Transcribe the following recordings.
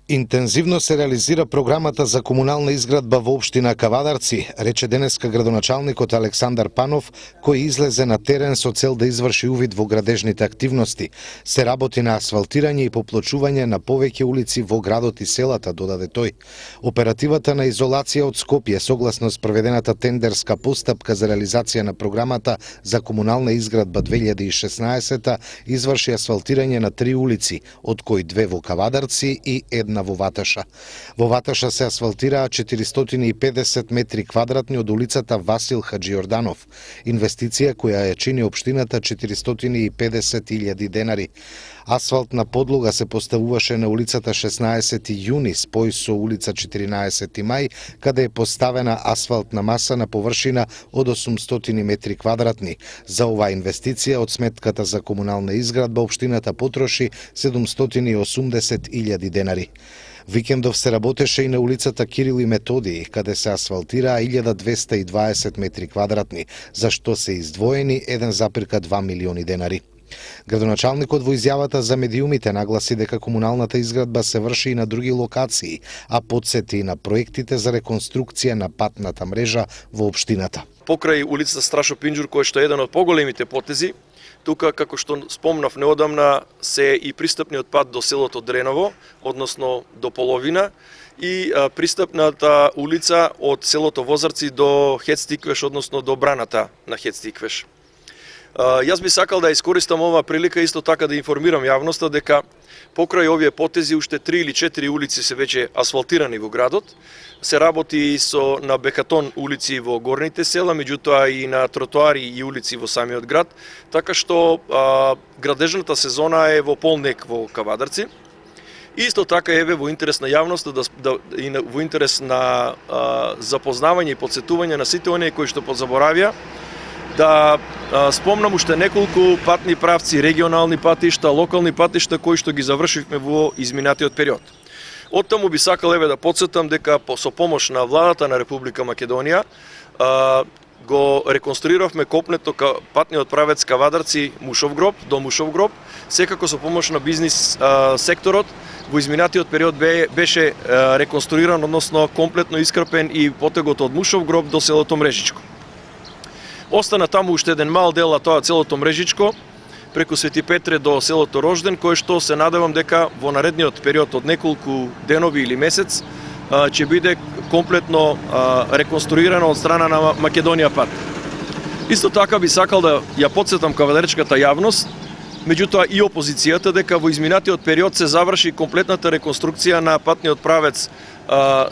Интензивно се реализира програмата за комунална изградба во општина Кавадарци, рече денеска градоначалникот Александар Панов, кој излезе на терен со цел да изврши увид во градежните активности. Се работи на асфалтирање и поплочување на повеќе улици во градот и селата, додаде тој. Оперативата на изолација од Скопје, согласно спроведената тендерска постапка за реализација на програмата за комунална изградба 2016, изврши асфалтирање на 3 улици, од кои 2 во Кавадарци и една во Ваташа. Во Ваташа се асфалтираа 450 метри квадратни од улицата Васил Хаджиорданов. Инвестиција која ја чини општината 450.000 денари. Асфалтна подлога се поставуваше на улицата 16 јуни, спој со улица 14 мај, каде е поставена асфалтна маса на површина од 800 метри квадратни. За оваа инвестиција од сметката за комунална изградба општината потроши 780.000 денари. Викендов се работеше и на улицата Кирил и Методиј, каде се асфалтираа 1220 метри квадратни, за што се издвоени 1,2 милиони денари. Градоначалникот во изјавата за медиумите нагласи дека комуналната изградба се врши и на други локации, а потсети и на проектите за реконструкција на патната мрежа во општината. Покрај улицата Страшо Пинџур, кој што е еден од поголемите потези, тука, како што спомнав неодамна, се и пристапниот пат до селото Дреново, односно до половина, и пристапната улица од селото Возарци до Хецтиквеш, односно до браната на Хецтиквеш. Јас би сакал да искористам оваа прилика исто така да информирам јавноста дека покрај овие потези уште 3 или 4 улици се веќе асфалтирани во градот. Се работи и на бекатон улици во горните села, меѓутоа и на тротоари и улици во самиот град, така што градежната сезона е во полнек во Кавадарци. Исто така еве во интерес на јавноста и во интерес на запознавање и подсетување на сите оние кои што позаборавија, да спомнам уште неколку патни правци, регионални патишта, локални патишта кои што ги завршивме во изминатиот период. Оттаму би сакал еве да подсетам дека со помош на владата на Република Македонија го реконструиравме копнето патниот правец Кавадарци Мушовгроб до Мушовгроб, секако со помош на бизнис секторот. Во изминатиот период беше реконструиран, односно комплетно искрпен и потегот од Мушовгроб до селото Мрежичко. Остана таму уште еден мал дел, а тоа целото Мрежичко, преку Свети Петре до селото Рожден, кое што се надевам дека во наредниот период од неколку денови или месец ќе биде комплетно реконструирано од страна на Македонија пат. Исто така би сакал да ја подсетам кавадарчката јавност, меѓутоа и опозицијата, дека во изминатиот период се заврши комплетната реконструкција на патниот правец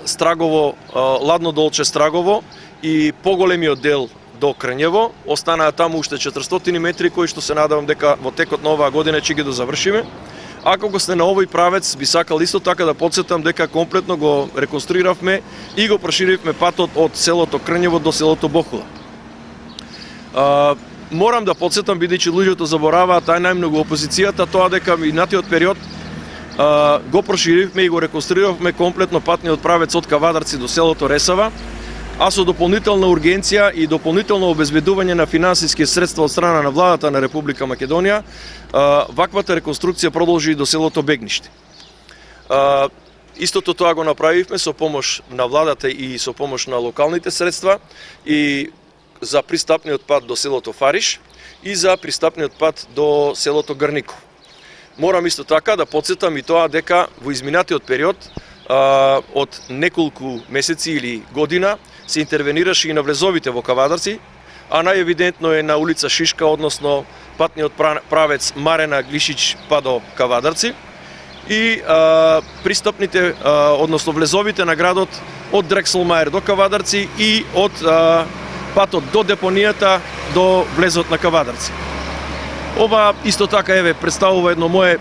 Страгово, Ладно Долче Страгово и поголемиот дел до Крњево. Останаа таму уште 400 метри кои што се надевам дека во текот на оваа година ќе ги дозавршиме. Ако го сте на овој правец, би сакал исто така да подсетам дека комплетно го реконструиравме и го проширивме патот од селото Крњево до селото Бохула. Морам да подсетам, бидејќи луѓето забораваат, најмногу опозицијата, тоа дека минатиот период го проширивме и го реконструиравме комплетно патниот правец од Кавадарци до селото Ресава, а со дополнителна ургенција и дополнително обезбедување на финансиски средства од страна на владата на Република Македонија, ваквата реконструкција продолжи и до селото Бегниште. Истото тоа го направивме со помош на владата и со помош на локалните средства и за пристапниот пат до селото Фариш и за пристапниот пат до селото Грнико. Морам исто така да подсетам и тоа дека во изминатиот период од неколку месеци или година се интервенираше и на влезовите во Кавадарци, а најевидентно е на улица Шишка, односно патниот правец Марена Глишич па до Кавадарци и пристапните, односно влезовите на градот од Дрекселмајер до Кавадарци и од патот до депонијата до влезот на Кавадарци. Ова исто така еве представува едно мое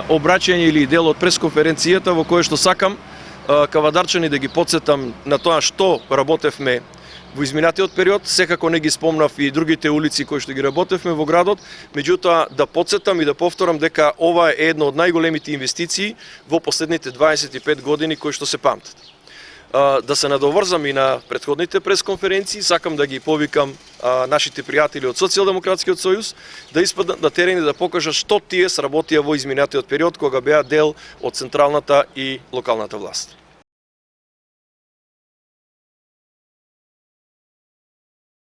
обраќање или дел од пресконференцијата во кое што сакам кавадарчани да ги подсетам на тоа што работевме во изминатиот период. Секако не ги спомнав и другите улици кои што ги работевме во градот, меѓутоа да подсетам и да повторам дека ова е една од најголемите инвестиции во последните 25 години кои што се памтат. да се надоврзам и на претходните пресконференции, сакам да ги повикам нашите пријатели од Социјалдемократскиот сојуз да испаднат на терен и да покажат што тие сработија во изминатиот период кога беа дел од централната и локалната власт.